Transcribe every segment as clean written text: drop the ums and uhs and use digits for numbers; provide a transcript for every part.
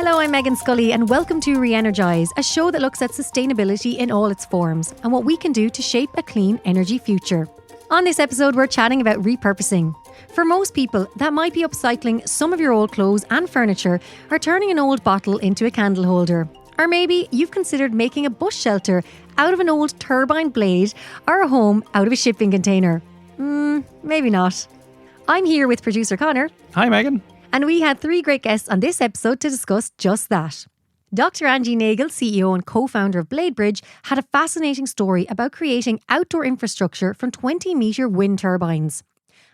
Hello, I'm Meghann Scully and welcome to Re-Energize, a show that looks at sustainability in all its forms and what we can do to shape a clean energy future. On this episode, we're chatting about repurposing. For most people, that might be upcycling some of your old clothes and furniture or turning an old bottle into a candle holder. Or maybe you've considered making a bush shelter out of an old turbine blade or a home out of a shipping container. Maybe not. I'm here with producer Connor. Hi, Meghann. And we had three great guests on this episode to discuss just that. Dr. Angie Nagle, CEO and co-founder of BladeBridge, had a fascinating story about creating outdoor infrastructure from 20-metre wind turbines.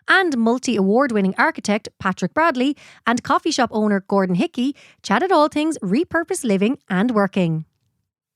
And multi-award-winning architect Patrick Bradley and coffee shop owner Gordon Hickey chatted all things repurposed living and working.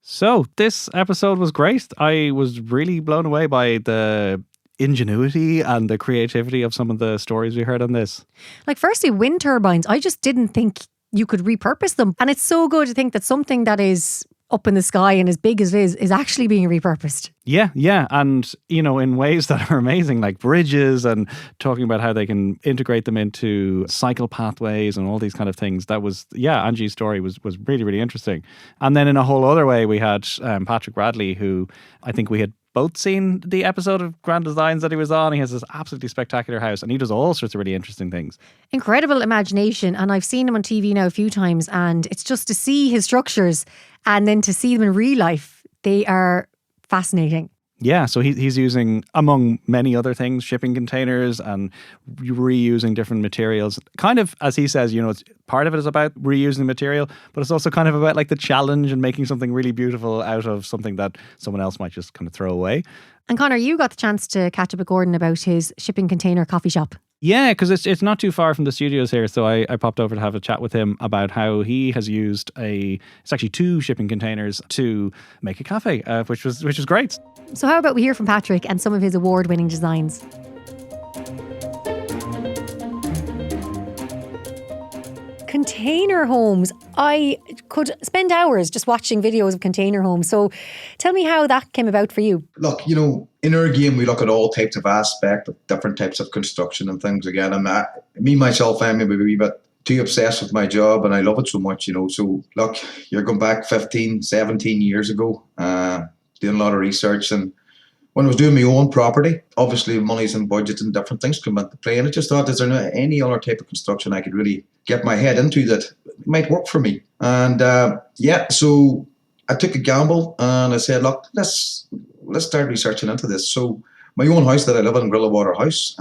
So this episode was great. I was really blown away by the ingenuity and the creativity of some of the stories we heard on this. Like, firstly, wind turbines, I just didn't think you could repurpose them. And it's so good to think that something that is up in the sky and as big as it is actually being repurposed. Yeah. And, in ways that are amazing, like bridges and talking about how they can integrate them into cycle pathways and all these kind of things. That was, Angie's story was really, really interesting. And then in a whole other way, we had Patrick Bradley, who I think we had both seen the episode of Grand Designs that he was on. He has this absolutely spectacular house and he does all sorts of really interesting things. Incredible imagination. And I've seen him on TV now a few times, and it's just to see his structures and then to see them in real life. They are fascinating. Yeah, so he's using, among many other things, shipping containers and reusing different materials. Kind of, as he says, it's part of it is about reusing material, but it's also kind of about like the challenge and making something really beautiful out of something that someone else might just kind of throw away. And Connor, you got the chance to catch up with Gordon about his shipping container coffee shop. Yeah, because it's not too far from the studios here. So I popped over to have a chat with him about how he has used it's actually 2 shipping containers to make a cafe, which was great. So how about we hear from Patrick and some of his award-winning designs? Container homes. I could spend hours just watching videos of container homes. So tell me how that came about for you. Look, in our game, we look at all types of aspects of different types of construction and things again. And myself, I'm maybe a wee bit too obsessed with my job and I love it so much, So look, you're going back 15, 17 years ago, doing a lot of research. And when I was doing my own property, obviously monies and budgets and different things come into play. And I just thought, is there any other type of construction I could really get my head into that might work for me? And so I took a gamble and I said, look, let's start researching into this. So my own house that I live in, Grillwater House,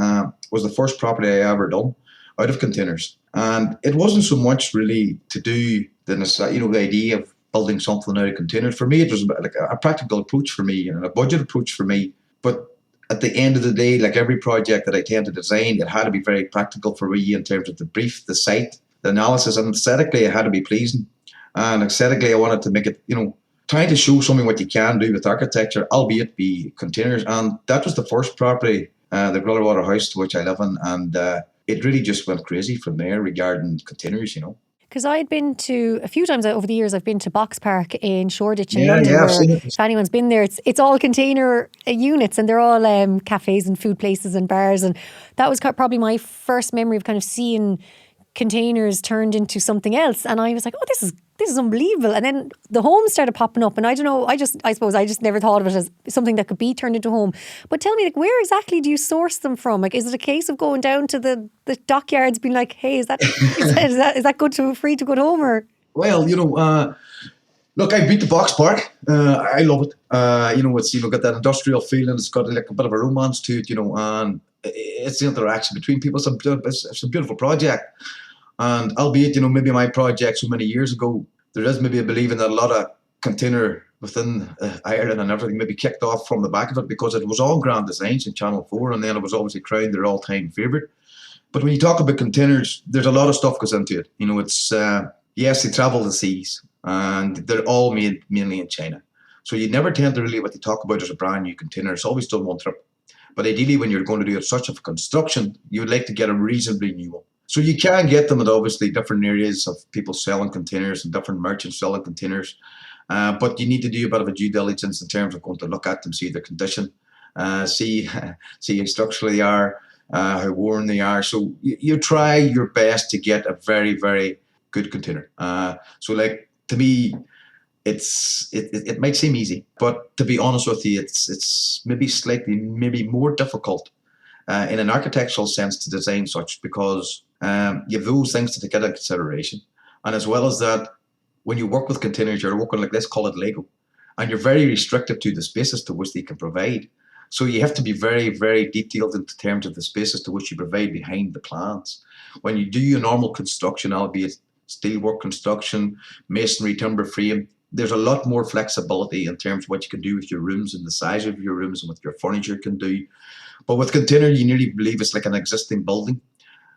was the first property I ever done out of containers. And it wasn't so much really to do the idea of building something out of containers. For me, it was like a practical approach for me and a budget approach for me. But at the end of the day, like every project that I tend to design, it had to be very practical for me in terms of the brief, the site, the analysis, and aesthetically, it had to be pleasing. And aesthetically, I wanted to make it, trying to show something what you can do with architecture, albeit be containers. And that was the first property, the Grillwater House, which I live in. And it really just went crazy from there regarding containers, Because I'd been to, a few times over the years, I've been to Box Park in Shoreditch in London. Where, if anyone's been there, it's all container units and they're all cafes and food places and bars. And that was probably my first memory of kind of seeing containers turned into something else. And I was like, oh, this is unbelievable. And then the homes started popping up and I don't know, I suppose I just never thought of it as something that could be turned into a home. But tell me, like, where exactly do you source them from? Like, is it a case of going down to the dockyards being like, hey, is that free to go home? Or? Well, look, I beat the Box Park. I love it. It's got that industrial feeling. It's got like a bit of a romance to it, and it's the interaction between people. It's a beautiful project. And albeit, maybe my project so many years ago, there is maybe a believing that a lot of container within Ireland and everything maybe kicked off from the back of it because it was all Grand Designs in Channel 4 and then it was obviously crowned their all-time favourite. But when you talk about containers, there's a lot of stuff goes into it. It's, yes, they travel the seas and they're all made mainly in China. So you never tend to really, what they talk about as a brand new container. It's always done one trip. But ideally, when you're going to do such a construction, you would like to get a reasonably new one. So you can get them at obviously different areas of people selling containers and different merchants selling containers. But you need to do a bit of a due diligence in terms of going to look at them, see their condition, see how structurally they are, how worn they are. So you try your best to get a very, very good container. So like, to me, it might seem easy, but to be honest with you, it's maybe more difficult in an architectural sense to design such, because you have those things to take into consideration. And as well as that, when you work with containers, you're working like, let's call it Lego, and you're very restricted to the spaces to which they can provide. So you have to be very, very detailed in terms of the spaces to which you provide behind the plans. When you do your normal construction, albeit steelwork construction, masonry, timber frame, there's a lot more flexibility in terms of what you can do with your rooms and the size of your rooms and what your furniture can do. But with container, you nearly believe it's like an existing building.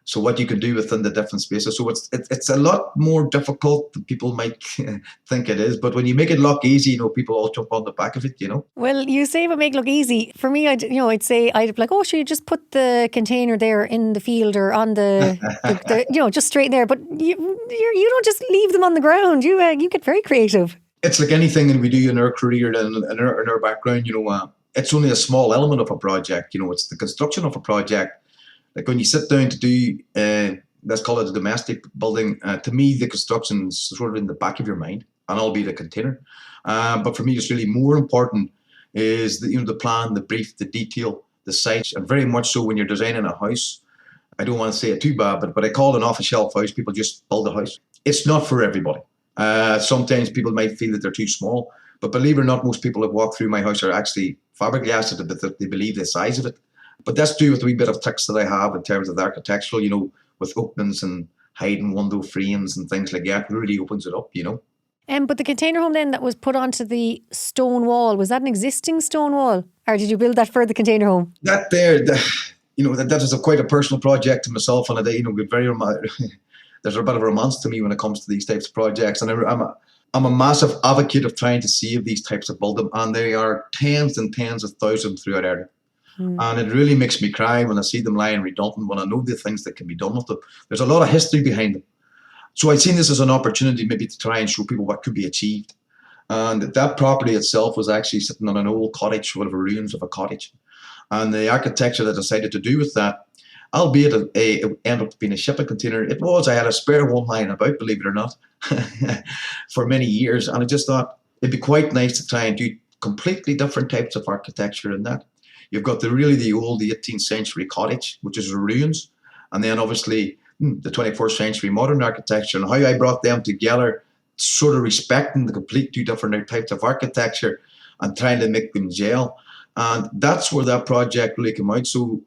So what you can do within the different spaces. So it's a lot more difficult than people might think it is. But when you make it look easy, people all jump on the back of it, Well, you say it make it look easy. For me, I'd say I'd be like, oh, sure, you just put the container there in the field or on the just straight there. But you don't just leave them on the ground. You get very creative. It's like anything that we do in our career and in our background, it's only a small element of a project. It's the construction of a project. Like when you sit down to do, let's call it a domestic building, to me, the construction is sort of in the back of your mind, and albeit a container. But for me, it's really more important is the plan, the brief, the detail, the site, and very much so when you're designing a house. I don't want to say it too bad, but I call it an off-the-shelf house. People just build a house. It's not for everybody. Sometimes people might feel that they're too small, but believe it or not, most people that walk through my house are actually fiberglassed it, that they believe the size of it. But that's due with a wee bit of tricks that I have in terms of the architectural, with openings and hiding window frames and things like that. It really opens it up, But the container home then that was put onto the stone wall, was that an existing stone wall? Or did you build that for the container home? That is quite a personal project to myself, and there's a bit of romance to me when it comes to these types of projects. And I'm a massive advocate of trying to save these types of buildings, and they are tens and tens of thousands throughout Ireland. And it really makes me cry when I see them lying redundant, when I know the things that can be done with them. There's a lot of history behind them. So I'd seen this as an opportunity maybe to try and show people what could be achieved. And that property itself was actually sitting on an old cottage, one of the ruins of a cottage. And the architecture that I decided to do with that, albeit it ended up being a shipping container, I had a spare one lying about, believe it or not, for many years. And I just thought it'd be quite nice to try and do completely different types of architecture in that. You've got the 18th century cottage, which is ruins, and then obviously the 21st century modern architecture, and how I brought them together, sort of respecting the complete two different types of architecture and trying to make them gel. And that's where that project really came out. So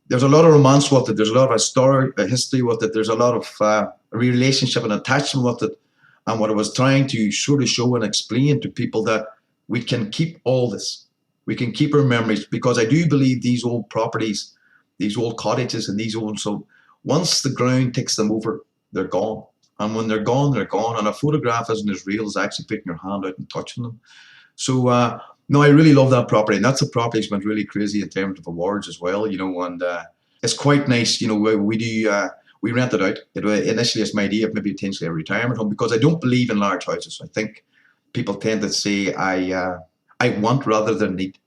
there's a lot of romance with it. There's a lot of history with it. There's a lot of relationship and attachment with it. And what I was trying to sort of show and explain to people that we can keep all this. We can keep our memories, because I do believe these old properties, these old cottages and so once the ground takes them over, they're gone. And when they're gone, they're gone. And a photograph isn't as real as actually putting your hand out and touching them. So, no, I really love that property. And that's a property that's went really crazy in terms of awards as well, and it's quite nice. We rent it out. Initially, it's my idea of maybe potentially a retirement home, because I don't believe in large houses. I think people tend to say I want rather than need.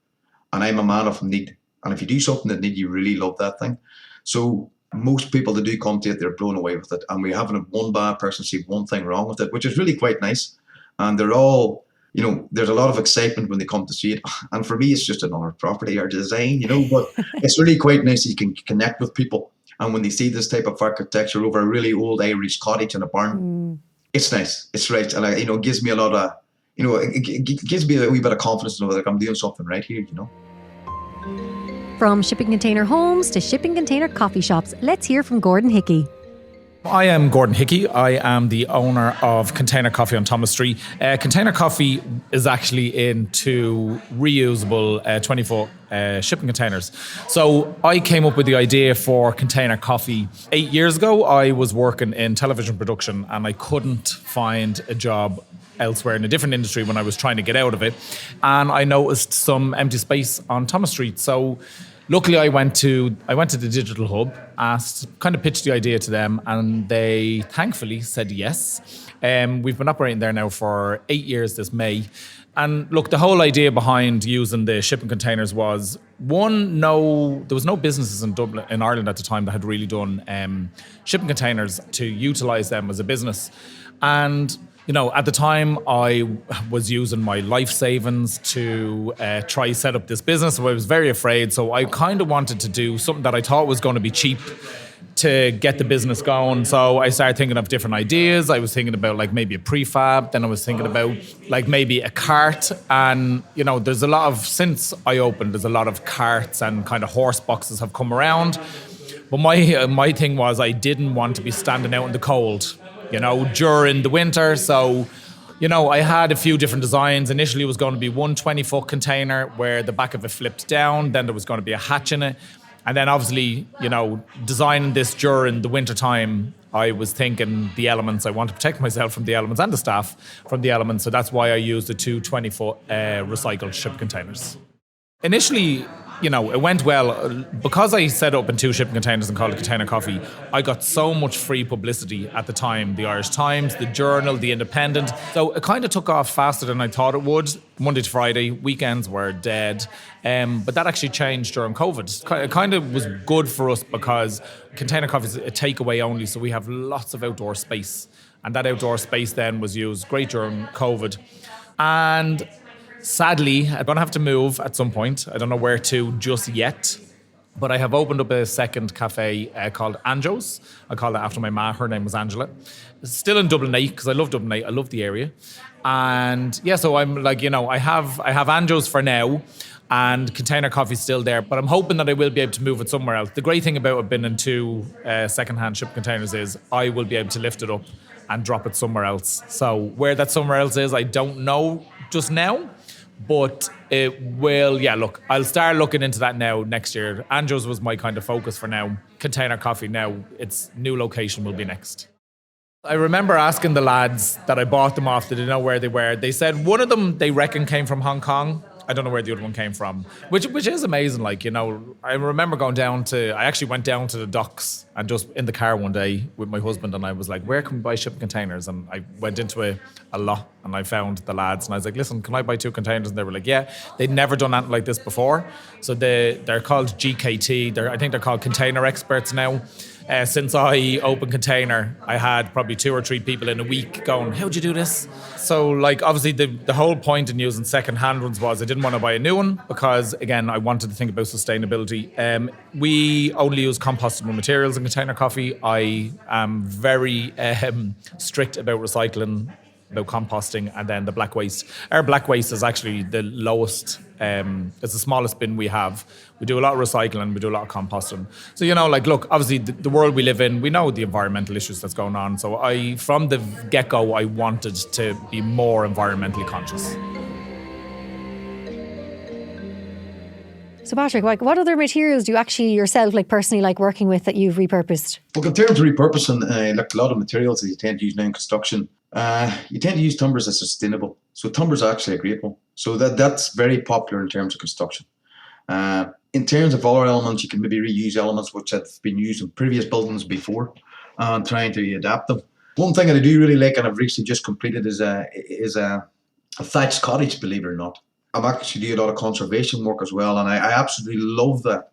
And I'm a man of need. And if you do something that need, you really love that thing. So most people that do come to it, they're blown away with it. And we haven't one bad person see one thing wrong with it, which is really quite nice. And they're all, there's a lot of excitement when they come to see it. And for me, it's just another property or design, but it's really quite nice that you can connect with people. And when they see this type of architecture over a really old Irish cottage and a barn, it's nice. It's right. And it gives me a lot of, it gives me a wee bit of confidence to know that I'm doing something right here, From shipping container homes to shipping container coffee shops, let's hear from Gordon Hickey. I am Gordon Hickey. I am the owner of Container Coffee on Thomas Street. Container Coffee is actually into reusable 20-foot shipping containers. So I came up with the idea for Container Coffee 8 years ago. I was working in television production and I couldn't find a job elsewhere in a different industry when I was trying to get out of it. And I noticed some empty space on Thomas Street. So luckily, I went to the Digital Hub, kind of pitched the idea to them, and they thankfully said yes. We've been operating there now for 8 years this May. And look, the whole idea behind using the shipping containers was there was no businesses in Dublin, in Ireland at the time that had really done shipping containers to utilise them as a business. And at the time, I was using my life savings to try set up this business. So I was very afraid. So I kind of wanted to do something that I thought was going to be cheap to get the business going. So I started thinking of different ideas. I was thinking about like maybe a prefab. Then I was thinking about like maybe a cart. And, there's a lot of, since I opened, there's a lot of carts and kind of horse boxes have come around. But my thing was I didn't want to be standing out in the cold, during the winter. So, I had a few different designs. Initially, it was going to be one 20-foot container where the back of it flipped down. Then there was going to be a hatch in it. And then obviously, designing this during the winter time, I was thinking the elements, I want to protect myself from the elements and the staff from the elements. So that's why I used the two 20-foot recycled ship containers. Initially, it went well. Because I set up in two shipping containers and called it Container Coffee, I got so much free publicity at the time. The Irish Times, the Journal, the Independent. So it kind of took off faster than I thought it would. Monday to Friday, weekends were dead. But that actually changed during COVID. It kind of was good for us because Container Coffee is a takeaway only, so we have lots of outdoor space. And that outdoor space then was used great during COVID. And sadly, I'm going to have to move at some point. I don't know where to just yet. But I have opened up a second cafe called Anjo's. I call it after my ma. Her name was Angela. It's still in Dublin 8 because I love Dublin 8. I love the area. And yeah, so I'm like, I have Anjo's for now. And Container Coffee's still there. But I'm hoping that I will be able to move it somewhere else. The great thing about it being in two second-hand shipping containers is I will be able to lift it up and drop it somewhere else. So where that somewhere else is, I don't know just now. But it will, look, I'll start looking into that now next year. Anjo's was my kind of focus for now. Container Coffee now, its new location will be next. I remember asking the lads that I bought them off, they didn't know where they were. They said one of them they reckon came from Hong Kong. I don't know where the other one came from, which is amazing. Like, I remember I actually went down to the docks and just in the car one day with my husband and I was like, where can we buy shipping containers? And I went into a lot and I found the lads and I was like, listen, can I buy 2 containers? And they were like, yeah. They'd never done anything like this before. So they're called GKT. I think they're called Container Experts now. Since I opened Container, I had probably 2 or 3 people in a week going, how'd you do this? So like obviously the whole point in using second-hand ones was I didn't want to buy a new one because again, I wanted to think about sustainability. We only use compostable materials in Container Coffee. I am very strict about recycling, about composting, and then the black waste. Our black waste is actually the lowest, it's the smallest bin we have. We do a lot of recycling, we do a lot of composting. So, look, obviously the world we live in, we know the environmental issues that's going on. So from the get-go, I wanted to be more environmentally conscious. So Patrick, what other materials do you actually yourself, personally like working with that you've repurposed? Well, in terms of repurposing, a lot of materials that you tend to use now in construction, you tend to use timbers as sustainable. So timbers are actually a great one. So that's very popular in terms of construction. In terms of other elements, you can maybe reuse elements which have been used in previous buildings before and trying to adapt them. One thing that I do really like and I've recently just completed is a thatched cottage, believe it or not. I'm actually doing a lot of conservation work as well, and I absolutely love that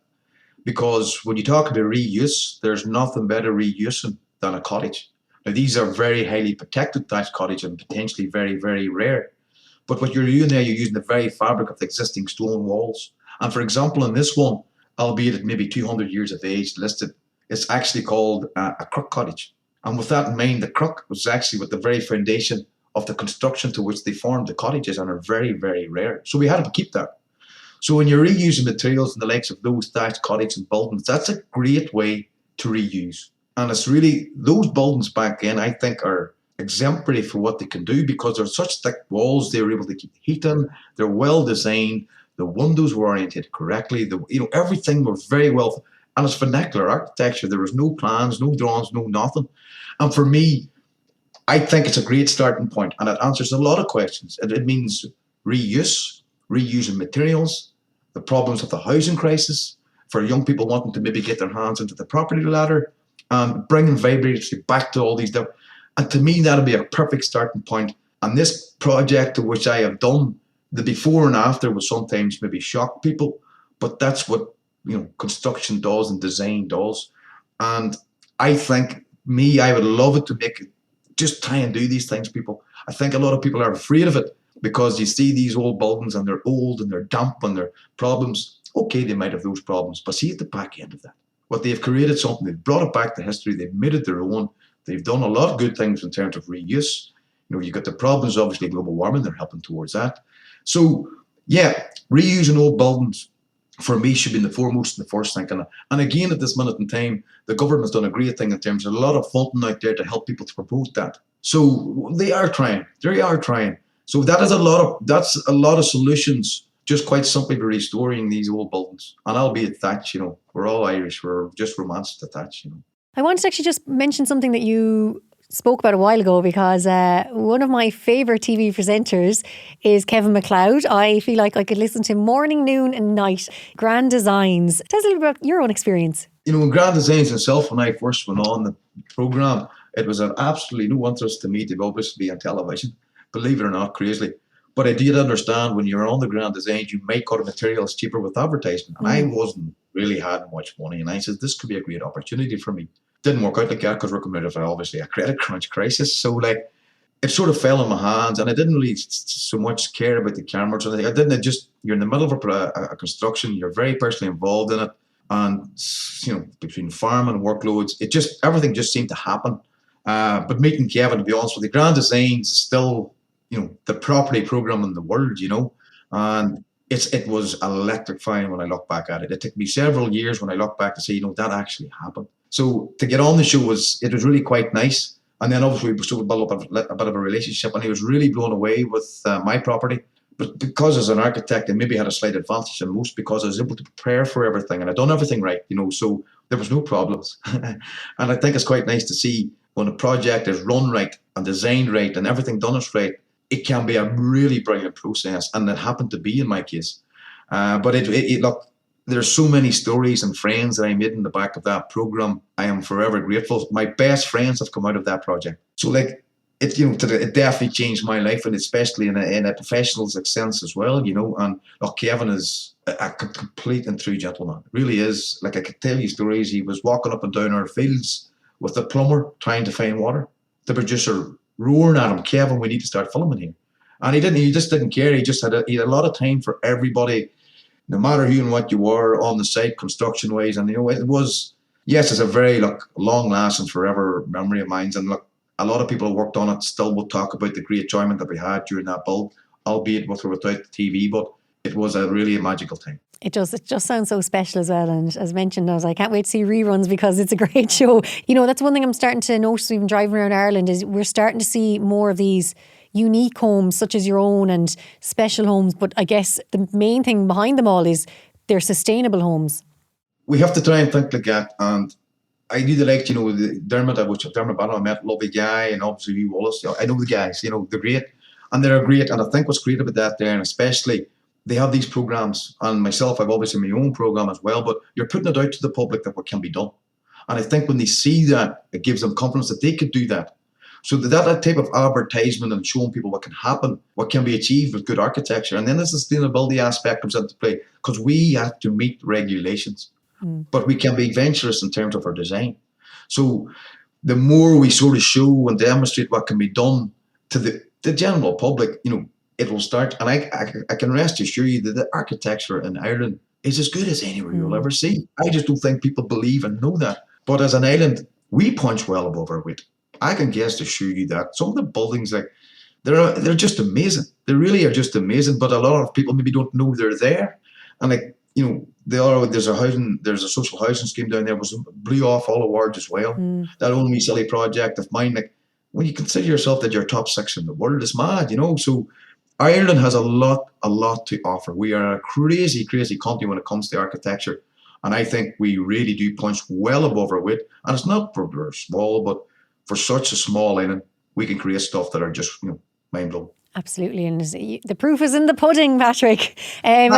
because when you talk about reuse, there's nothing better reusing than a cottage. Now, these are very highly protected thatched cottages and potentially very, very rare. But what you're doing there, you're using the very fabric of the existing stone walls. And for example, in this one, albeit at maybe 200 years of age listed, it's actually called a crook cottage. And with that in mind, the crook was actually with the very foundation of the construction to which they formed the cottages and are very, very rare. So we had to keep that. So when you're reusing materials and the likes of those thatched cottages and buildings, that's a great way to reuse. And it's really, those buildings back then, I think, are exemplary for what they can do because they're such thick walls, they were able to keep heat in, they're well designed, the windows were oriented correctly, everything was very well, and it's vernacular architecture. There was no plans, no drawings, no nothing. And for me, I think it's a great starting point, and it answers a lot of questions. It means reuse, reusing materials, the problems of the housing crisis, for young people wanting to maybe get their hands into the property ladder, bringing vibrators back to all these different. And to me, that'll be a perfect starting point. And this project, to which I have done, the before and after will sometimes maybe shock people, But that's what, construction does and design does. And I think I would love it to make it, just try and do these things, people. I think a lot of people are afraid of it because you see these old buildings and they're old and they're damp and they're problems. Okay, they might have those problems, but see at the back end of that, what they've created something, they've brought it back to history, they've made it their own, they've done a lot of good things in terms of reuse. You've got the problems, obviously, global warming, they're helping towards that. So, yeah, reusing old buildings, for me, should be the foremost and the first thing. And again, at this minute in time, the government's done a great thing in terms of a lot of funding out there to help people to promote that. So they are trying. So that's a lot of solutions, just quite simply for restoring these old buildings. And albeit that, we're all Irish, we're just romanced at that, I wanted to actually just mention something that you spoke about a while ago, because one of my favourite TV presenters is Kevin MacLeod. I feel like I could listen to him morning, noon and night. Grand Designs. Tell us a little bit about your own experience. In Grand Designs itself, when I first went on the programme, it was an absolutely no interest to me to obviously be on television, believe it or not, crazily. But I did understand when you're on the Grand Designs, you make other materials cheaper with advertisement. And I wasn't really had much money. And I said, this could be a great opportunity for me. Didn't work out like that because we're coming out of obviously a credit crunch crisis. So it sort of fell in my hands, and I didn't really so much care about the cameras or anything. You're in the middle of a construction, you're very personally involved in it. And, between farm and workloads, everything just seemed to happen. But meeting Kevin, to be honest with you, Grand Designs is still, the property program in the world, and it was electrifying when I look back at it. It took me several years when I look back to say, that actually happened. So to get on the show was really quite nice. And then obviously we sort of built up a bit of a relationship, and he was really blown away with my property. But because as an architect, I maybe had a slight advantage than most because I was able to prepare for everything and I'd done everything right, so there was no problems. And I think it's quite nice to see when a project is run right and designed right and everything done is right, it can be a really brilliant process. And it happened to be in my case. But look, there's so many stories and friends that I made in the back of that program. I am forever grateful. My best friends have come out of that project. So it definitely changed my life, and especially in a professional sense as well, And look, Kevin is a complete and true gentleman. Really is. I could tell you stories. He was walking up and down our fields with the plumber trying to find water. The producer roaring at him, Kevin, we need to start filming here. And he just didn't care. He had a lot of time for everybody, no matter who and what you were on the site, construction wise. And it was, yes, it's a very long lasting forever memory of mine. And a lot of people who worked on it still will talk about the great enjoyment that we had during that build, albeit with or without the TV, but it was a really magical time. It just sounds so special as well. And as mentioned, I can't wait to see reruns because it's a great show. That's one thing I'm starting to notice even driving around Ireland is we're starting to see more of these unique homes such as your own and special homes. But I guess the main thing behind them all is they're sustainable homes. We have to try and think like that. And I really like, Dermot Bannon, I met, lovely guy, and obviously Lee Wallace. I know the guys, they're great. And they're great. And I think what's great about that there, and especially they have these programs, and myself, I've obviously my own program as well, but you're putting it out to the public that what can be done. And I think when they see that, it gives them confidence that they could do that. So that type of advertisement and showing people what can happen, what can be achieved with good architecture. And then the sustainability aspect comes into play because we have to meet regulations, but we can be adventurous in terms of our design. So the more we sort of show and demonstrate what can be done to the general public, it will start. And I can rest assure you that the architecture in Ireland is as good as anywhere you'll ever see. I just don't think people believe and know that. But as an island, we punch well above our weight. I can guess assure you that some of the buildings, they're just amazing. They really are just amazing. But a lot of people maybe don't know they're there. And there's a social housing scheme down there was blew off all awards as well. That only silly project of mine, when you consider yourself that you're top 6 in the world, it's mad, So Ireland has a lot to offer. We are a crazy, crazy country when it comes to architecture. And I think we really do punch well above our weight. And it's not for we're small, but for such a small island, we can create stuff that are just, mind-blowing. Absolutely. And the proof is in the pudding, Patrick. You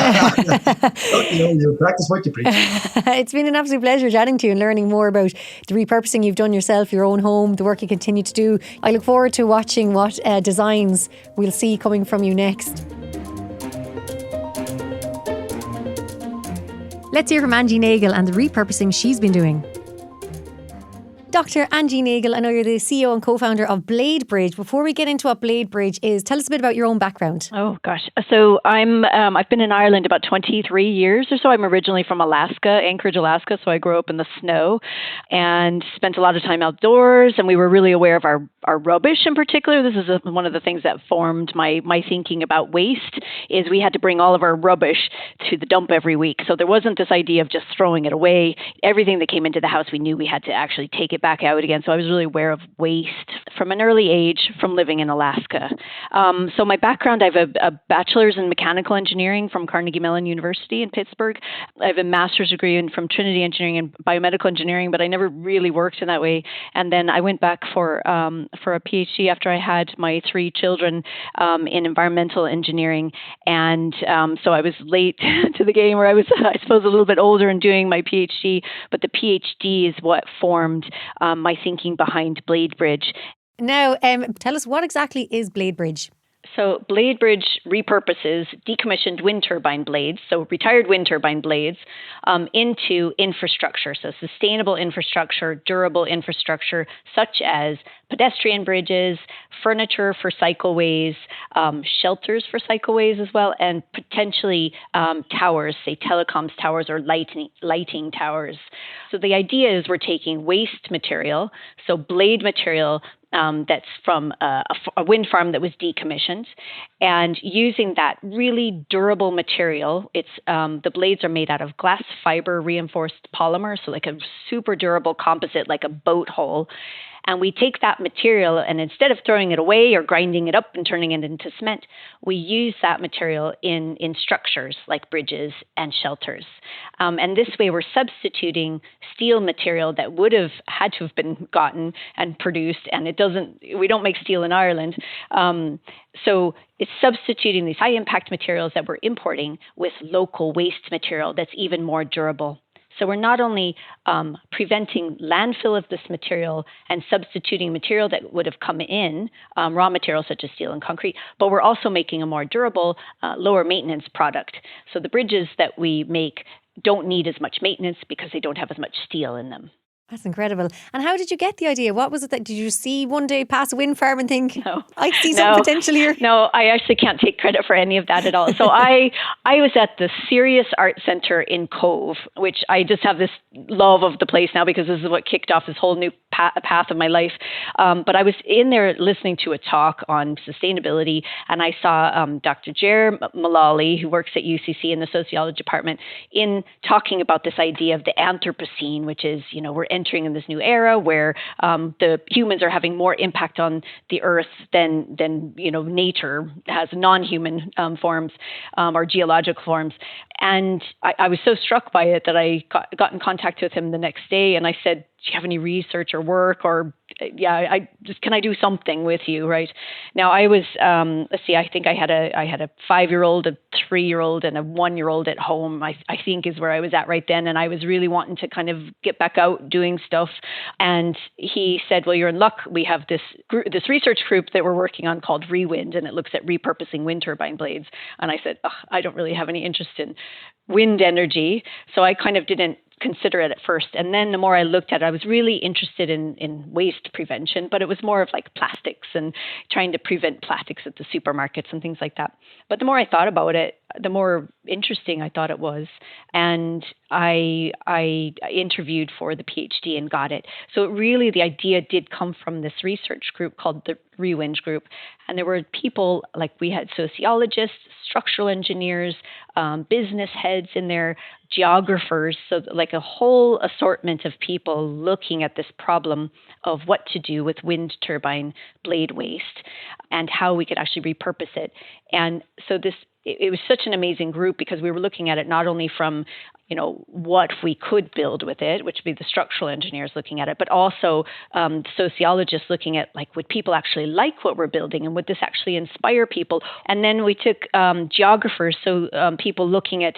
practice what you preach. It's been an absolute pleasure chatting to you and learning more about the repurposing you've done yourself, your own home, the work you continue to do. I look forward to watching what designs we'll see coming from you next. Let's hear from Angie Nagle and the repurposing she's been doing. Dr. Angie Nagle, I know you're the CEO and co-founder of BladeBridge. Before we get into what BladeBridge is, tell us a bit about your own background. Oh gosh, so I've been in Ireland about 23 years or so. I'm originally from Alaska, Anchorage, Alaska, so I grew up in the snow and spent a lot of time outdoors. And we were really aware of our rubbish in particular. This is one of the things that formed my thinking about waste. Is we had to bring all of our rubbish to the dump every week. So there wasn't this idea of just throwing it away. Everything that came into the house, we knew we had to actually take it back out again. So I was really aware of waste from an early age from living in Alaska. So my background, I have a bachelor's in mechanical engineering from Carnegie Mellon University in Pittsburgh. I have a master's degree from Trinity Engineering and biomedical engineering, but I never really worked in that way. And then I went back for a PhD after I had my 3 children in environmental engineering. And so I was late to the game, where I was, I suppose, a little bit older and doing my PhD, but the PhD is what formed my thinking behind BladeBridge. Now, tell us, what exactly is BladeBridge? So BladeBridge repurposes decommissioned wind turbine blades, so retired wind turbine blades, into infrastructure. So sustainable infrastructure, durable infrastructure, such as pedestrian bridges, furniture for cycleways, shelters for cycleways as well, and potentially towers, say telecoms towers or lighting towers. So the idea is we're taking waste material, so blade material, that's from a wind farm that was decommissioned, and using that really durable material. It's the blades are made out of glass fiber reinforced polymer, so like a super durable composite, like a boat hull. And we take that material, and instead of throwing it away or grinding it up and turning it into cement, we use that material in structures like bridges and shelters. And this way we're substituting steel material that would have had to have been gotten and produced, and we don't make steel in Ireland. So it's substituting these high impact materials that we're importing with local waste material that's even more durable. So we're not only preventing landfill of this material and substituting material that would have come in, raw materials such as steel and concrete, but we're also making a more durable, lower maintenance product. So the bridges that we make don't need as much maintenance because they don't have as much steel in them. That's incredible. And how did you get the idea? What was it that, did you see one day pass a wind farm and think, no, I see some potential here? No, I actually can't take credit for any of that at all. So I was at the Serious Art Centre in Cove, which I just have this love of the place now because this is what kicked off this whole new path of my life. But I was in there listening to a talk on sustainability, and I saw Dr. Jer Mullally, who works at UCC in the sociology department, in talking about this idea of the Anthropocene, which is, we're entering in this new era where the humans are having more impact on the earth than nature has non-human forms or geological forms. And I was so struck by it that I got in contact with him the next day, and I said, do you have any research or work, or can I do something with you? Right now, I was I think I had a 5-year-old, a 3-year-old, and a 1-year-old at home. I think is where I was at right then, and I was really wanting to kind of get back out doing stuff. And he said, "Well, you're in luck. We have this research group that we're working on called Rewind, and it looks at repurposing wind turbine blades." And I said, I don't really have any interest in wind energy, so I kind of didn't consider it at first. And then the more I looked at it, I was really interested in waste prevention, but it was more of like plastics and trying to prevent plastics at the supermarkets and things like that. But the more I thought about it, the more interesting I thought it was. And I interviewed for the PhD and got it. So really the idea did come from this research group called the Rewind Group. And there were people, like we had sociologists, structural engineers, business heads in there, geographers, so like a whole assortment of people looking at this problem of what to do with wind turbine blade waste and how we could actually repurpose it. And so it was such an amazing group because we were looking at it not only from, what we could build with it, which would be the structural engineers looking at it, but also sociologists looking at, like, would people actually like what we're building, and would this actually inspire people? And then we took geographers, so people looking at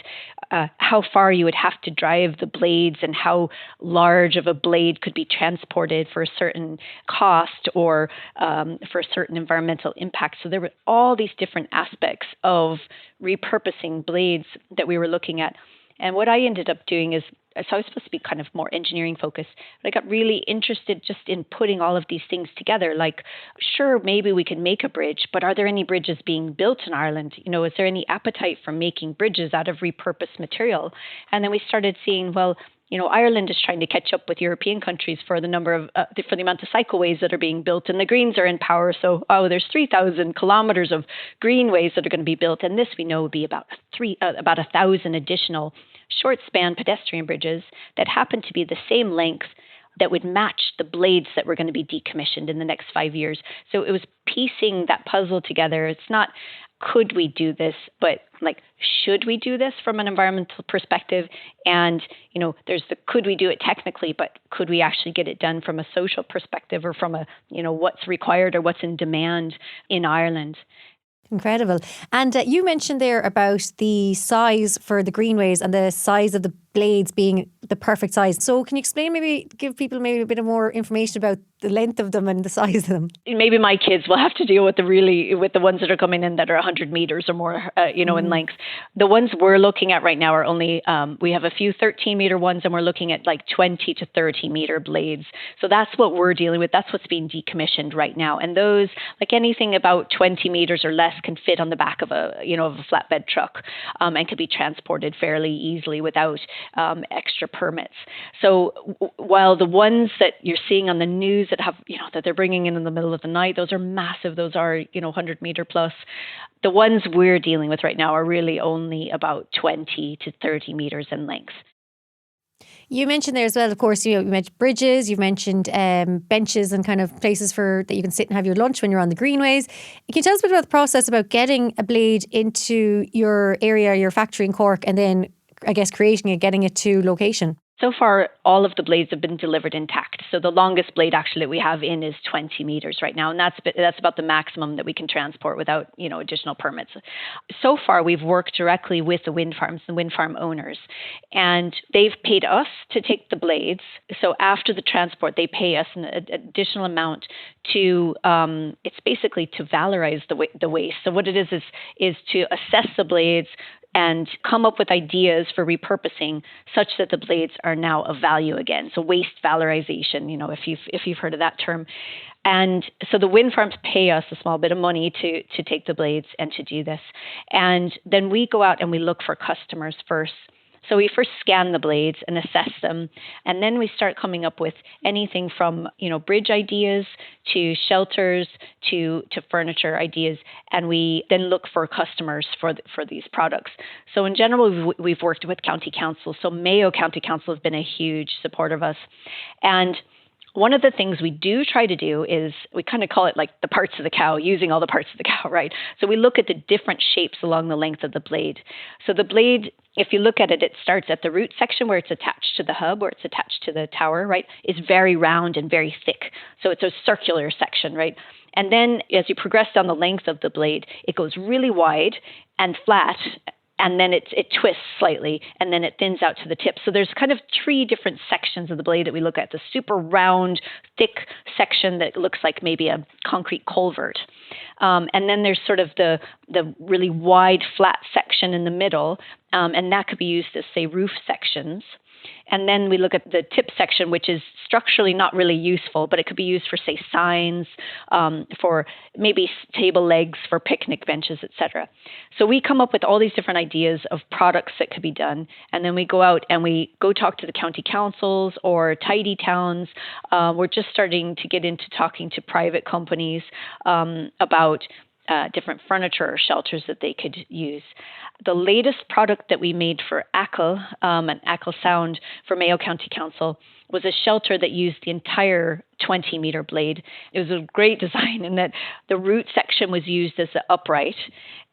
how far you would have to drive the blades and how large of a blade could be transported for a certain cost or for a certain environmental impact. So there were all these different aspects of repurposing blades that we were looking at. And what I ended up doing is, so I was supposed to be kind of more engineering focused, but I got really interested just in putting all of these things together. Like, sure, maybe we can make a bridge, but are there any bridges being built in Ireland? Is there any appetite for making bridges out of repurposed material? And then we started seeing, well, Ireland is trying to catch up with European countries for the number of, for the amount of cycleways that are being built, and the Greens are in power. So, there's 3,000 kilometers of greenways that are going to be built, and this we know would be about 1,000 additional short span pedestrian bridges that happen to be the same length that would match the blades that were going to be decommissioned in the next 5 years. So it was piecing that puzzle together. It's not, could we do this, but like, should we do this from an environmental perspective? And, there's the, could we do it technically, but could we actually get it done from a social perspective, or from a, what's required or what's in demand in Ireland? Incredible. And you mentioned there about the size for the greenways and the size of the blades being the perfect size. So can you explain, give people maybe a bit of more information about the length of them and the size of them? Maybe my kids will have to deal with the ones that are coming in that are 100 meters or more, in length. The ones we're looking at right now are only, we have a few 13-meter ones, and we're looking at like 20 to 30-meter blades. So that's what we're dealing with. That's what's being decommissioned right now. And those, like anything about 20 meters or less, can fit on the back of a flatbed truck, and can be transported fairly easily without extra permits. So while the ones that you're seeing on the news that have, that they're bringing in the middle of the night, those are massive. Those are, 100-meter plus. The ones we're dealing with right now are really only about 20 to 30 meters in length. You mentioned there as well, of course, you mentioned bridges, you've mentioned benches and kind of places that you can sit and have your lunch when you're on the greenways. Can you tell us a bit about the process about getting a blade into your area, your factory in Cork, and then, I guess, creating it, getting it to location? So far, all of the blades have been delivered intact. So the longest blade actually that we have in is 20 meters right now. And that's about the maximum that we can transport without, additional permits. So far, we've worked directly with the wind farms, the wind farm owners, and they've paid us to take the blades. So after the transport, they pay us an additional amount to, it's basically to valorize the waste. So what it is to assess the blades and come up with ideas for repurposing such that the blades are now of value again. So waste valorization, if you've heard of that term. And so the wind farms pay us a small bit of money to take the blades and to do this. And then we go out and we look for customers first. So we first scan the blades and assess them, and then we start coming up with anything from, bridge ideas to shelters to furniture ideas, and we then look for customers for these products. So in general, we've worked with county councils. So Mayo County Council has been a huge supporter of us, and one of the things we do try to do is we kind of call it like the parts of the cow, using all the parts of the cow, right? So we look at the different shapes along the length of the blade. So the blade, if you look at it, it starts at the root section where it's attached to the hub, where it's attached to the tower, right? It's very round and very thick. So it's a circular section, right? And then as you progress down the length of the blade, it goes really wide and flat, and then it twists slightly, and then it thins out to the tip. So there's kind of 3 different sections of the blade that we look at. The super round, thick section that looks like maybe a concrete culvert. And then there's sort of the really wide, flat section in the middle, and that could be used as, say, roof sections. And then we look at the tip section, which is structurally not really useful, but it could be used for, say, signs, for maybe table legs, for picnic benches, etc. So we come up with all these different ideas of products that could be done. And then we go out and we go talk to the county councils or tidy towns. We're just starting to get into talking to private companies about different furniture or shelters that they could use. The latest product that we made for ACL, and ACL Sound for Mayo County Council, was a shelter that used the entire 20-meter blade. It was a great design in that the root section was used as the upright,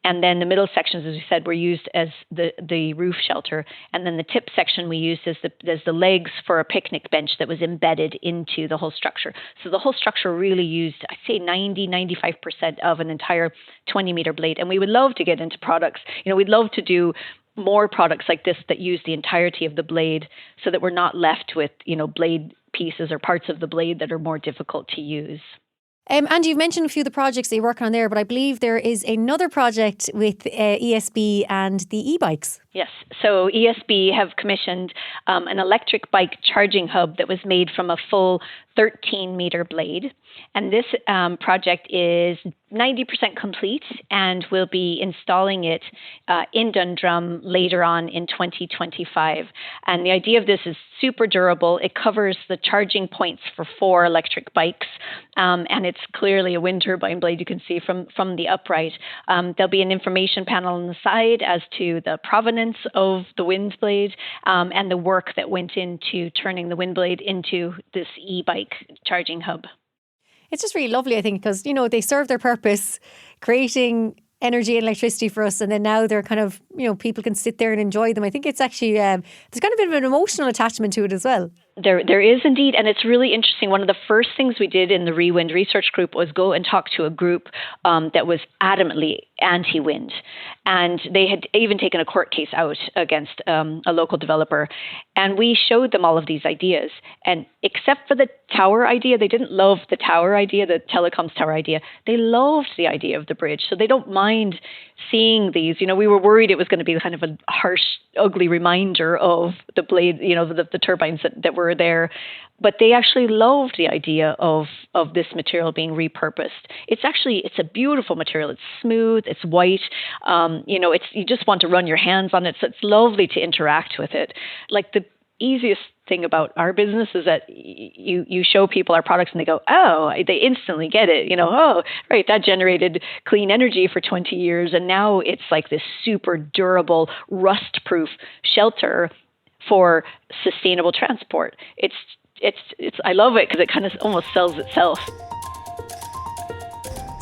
and then the middle sections, as we said, were used as the roof shelter, and then the tip section we used as the legs for a picnic bench that was embedded into the whole structure. So the whole structure really used, I'd say 95% of an entire 20-meter blade. And we would love to get into products. We'd love to do more products like this that use the entirety of the blade so that we're not left with, blade pieces or parts of the blade that are more difficult to use. Angie, you've mentioned a few of the projects that you're working on there, but I believe there is another project with ESB and the e-bikes. Yes. So ESB have commissioned an electric bike charging hub that was made from a full 13-meter blade. And this project is 90% complete, and we'll be installing it in Dundrum later on in 2025. And the idea of this is super durable. It covers the charging points for 4 electric bikes, and it's clearly a wind turbine blade, you can see from the upright. There'll be an information panel on the side as to the provenance of the wind blade and the work that went into turning the wind blade into this e-bike charging hub. It's just really lovely, I think, because, they serve their purpose, creating energy and electricity for us, and then now they're kind of, people can sit there and enjoy them. I think it's actually, there's kind of a bit of an emotional attachment to it as well. There is indeed, and it's really interesting. One of the first things we did in the Rewind research group was go and talk to a group that was adamantly anti-wind, and they had even taken a court case out against a local developer, and we showed them all of these ideas, and except for the tower idea, they didn't love the tower idea, the telecoms tower idea. They loved the idea of the bridge, so they don't mind seeing these. We were worried it was going to be kind of a harsh, ugly reminder of the blade, the turbines that were there, but they actually loved the idea of this material being repurposed. It's a beautiful material. It's smooth, it's white. You just want to run your hands on it. So it's lovely to interact with it. Like the easiest thing about our business is that you show people our products and they go, oh, they instantly get it. Oh, right, that generated clean energy for 20 years. And now it's like this super durable, rust-proof shelter for sustainable transport. It's I love it because it kind of almost sells itself.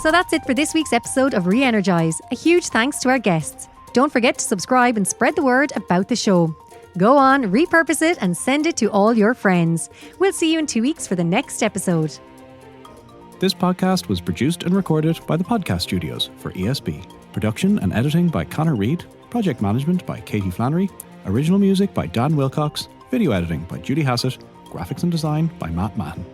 So that's it for this week's episode of Re-Energize. A huge thanks to our guests. Don't forget to subscribe and spread the word about the show. Go on, repurpose it and send it to all your friends. We'll see you in 2 weeks for the next episode. This podcast was produced and recorded by the Podcast Studios for ESB. Production and editing by Connor Reid. Project management by Katie Flannery. Original music by Dan Wilcox. Video editing by Judy Hassett. Graphics and design by Matt Mahon.